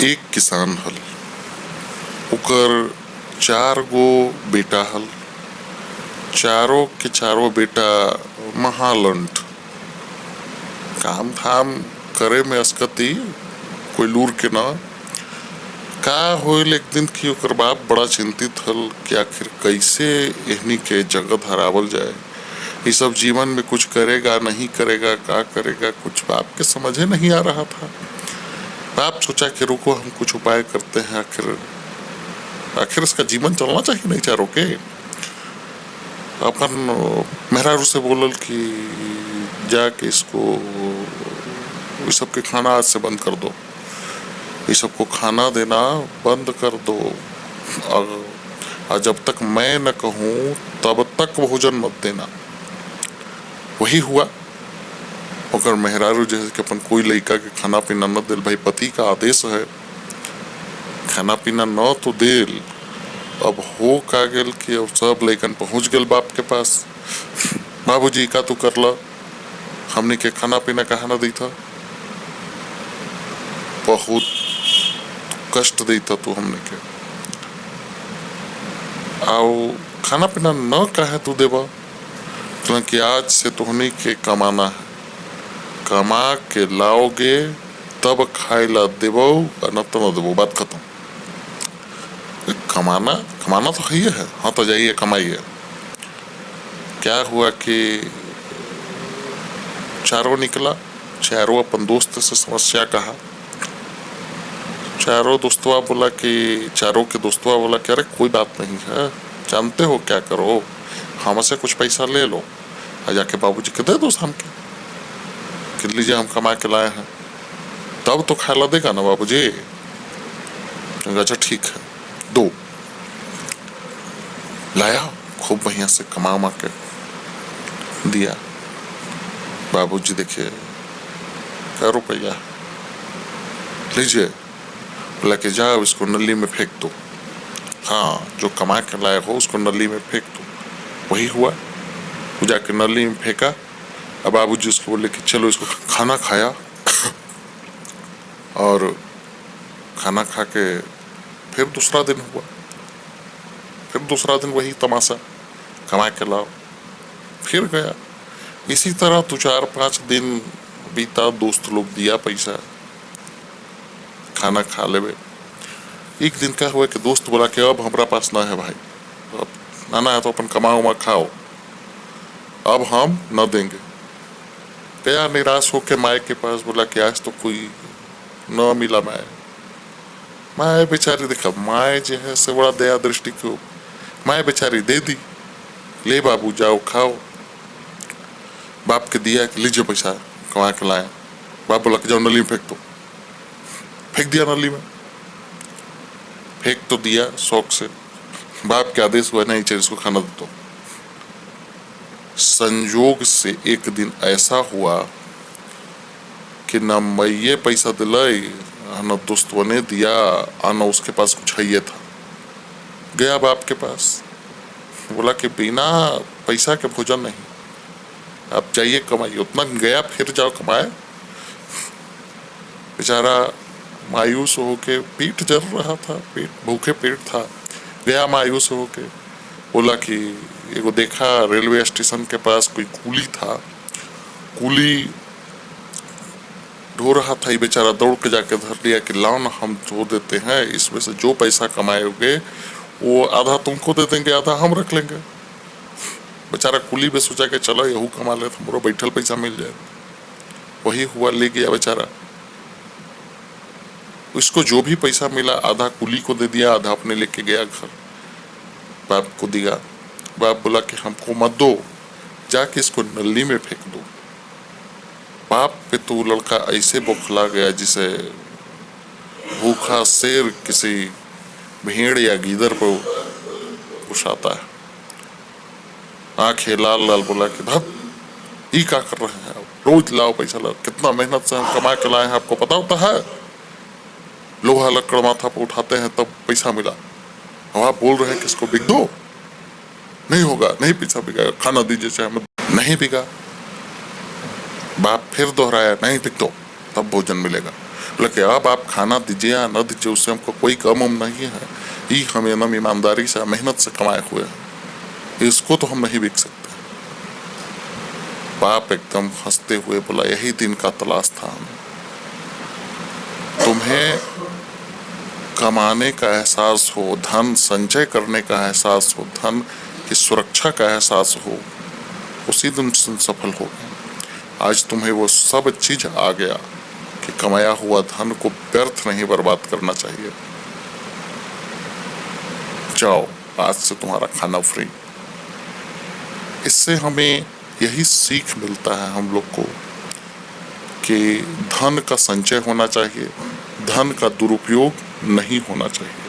एक किसान हल, ओकर 4 गो बेटा हल। चारों के चारों बेटा महालंठ, काम धाम करे में अस्कती, कोई लूर के ना। का होइल एक दिन की ओकर बाप बड़ा चिंतित हल कि आखिर कैसे एहनी के जगत हरावल जाए। ये सब जीवन में कुछ करेगा नहीं करेगा, का करेगा, कुछ बाप के समझे नहीं आ रहा था। बाप सोचा कि रुको हम कुछ उपाय करते हैं, आखिर इसका जीवन चलना चाहिए नहीं चारों के। अपन मेहरारू से बोलल कि जाके इसको ये सबके खाना आज से बंद कर दो, ये सबको खाना देना बंद कर दो, और जब तक मैं न कहूँ तब तक भोजन मत देना। वही हुआ। ओकर मेहरारू जैसे कि अपन कोई लड़का के खाना पीना न दिल, भाई पति का आदेश है, खाना पीना न तो दिल। अब हो का गेल कि अब सब लड़कन पहुंच गए बाप के पास। बाबूजी का तू कर ला, हमने के खाना पीना कहा न दी था, बहुत कष्ट दी था तू हमने के, आओ खाना पीना न कहे तू देवा, क्योंकि आज से तुहनी के कमाना है, कमा के लाओगे तब खाए ला देवो, न तो न देवो, बात खत्म। कमाना तो है ही है, हाँ तो जाइए कमाइए। क्या हुआ कि चारों निकला, चारों अपन दोस्त से समस्या कहा। चारों दोस्तवा बोला कि चारों के दोस्तवा बोला कि अरे कोई बात नहीं है, जानते हो क्या करो, हमसे कुछ पैसा ले लो और जाके बाबूजी के दे दो शाम के, कि लीजिए हम कमा के लाए हैं, तब तो खाला देगा ना बाबूजी। अच्छा ठीक है, दो लाया, खूब बढ़िया से कमा के दिया। बाबूजी देखिए क्या रुपया, लीजिए, बोला कि जाओ इसको नली में फेंक दो, हाँ जो कमा के लाया हो उसको नली में फेंक दो। वही हुआ, वो जाके नली में फेंका। अब बाबूजी उसको बोले कि चलो इसको खाना खाया, और खाना खा के फिर दूसरा दिन हुआ, फिर दूसरा दिन वही तमाशा, कमा के लाओ, फिर गया। इसी तरह 4-5 दिन बीता, दोस्त लोग दिया पैसा, खाना खा लेवे। एक दिन क्या हुआ कि दोस्त बोला कि अब हमारा पास ना है भाई, अब नाना है तो अपन कमाओ मा खाओ, अब हम न देंगे। गया निराश होके माए के पास, बोला कि आज तो कोई न मिला। माए बेचारी, देखा माए जो है से बड़ा दया दृष्टि क्यों, माए बेचारी दे दी, ले बाबू जाओ खाओ। बाप के दिया कि लीजिए पैसा कमा के लाया। बाप बोला कि जाओ नली में फेंक दो, फेंक दिया नली में, फेंक तो दिया शौक से, बाप के आदेश हुआ नहीं चाहिए इसको खाना दे दो। संयोग से एक दिन ऐसा हुआ कि न मैं पैसा दिलाई, न दोस्तों ने दिया, न उसके पास कुछ है था। गया बाप के पास, बोला कि बिना पैसा के भोजन नहीं, आप जाइए कमाइए। उतना गया, फिर जाओ कमाए। बेचारा मायूस होके, पीठ जल रहा था, पेट भूखे पेट था, गया मायूस होके, बोला कि एगो देखा रेलवे स्टेशन के पास कोई कूली था, कूली ढो रहा था। ये बेचारा दौड़ के जाके धर लिया कि लाओ ना हम धो देते हैं, इसमें से जो पैसा कमाओगे वो आधा तुमको दे देंगे, आधा हम रख लेंगे। बेचारा कुली में सोचा कि चलो यहू कमा ले, हमरो बैठल पैसा मिल जाए। वही हुआ, ले गया बेचारा। उसको जो भी पैसा मिला आधा कुली को दे दिया, आधा अपने लेके गया घर, बाप को दिया। बाप बोला कि हमको मत दो, जाके इसको नली में फेंक दो। बाप पे तो लड़का ऐसे बौखला गया जिसे भूखा शेर किसी भेड़ या गीदड़ पर उछाता है। आंखें लाल लाल, बोला कि धत ये क्या कर रहे हैं, रोज लाओ पैसा लाओ, कितना मेहनत से हम कमा के लाए हैं, आपको पता होता है? लोहा लकड़ माथा पर उठाते हैं तब पैसा मिला, अब आप बोल रहे हैं कि इसको बिक दो, नहीं होगा, नहीं पैसा बिका, खाना दीजिए चाहे मत। नहीं बिका। बाप फिर दोहराया, नहीं बिक दो तब भोजन मिलेगा। बोले कि अब आप खाना दीजिए या न दीजिए उससे हमको कोई गम नहीं है, ये हम एकदम ईमानदारी से मेहनत से कमाए हुए हैं, इसको तो हम नहीं बिक सकते। बाप एकदम हंसते हुए बोला यही दिन का तलाश था हमें, तुम्हें कमाने का एहसास हो, धन संचय करने का एहसास हो, धन की सुरक्षा का एहसास हो, उसी दिन सफल हो गए। आज तुम्हें वो सब चीज आ गया कि कमाया हुआ धन को व्यर्थ नहीं बर्बाद करना चाहिए। जाओ, आज से तुम्हारा खाना फ्री। इससे हमें यही सीख मिलता है हम लोग को कि धन का संचय होना चाहिए, धन का दुरुपयोग नहीं होना चाहिए।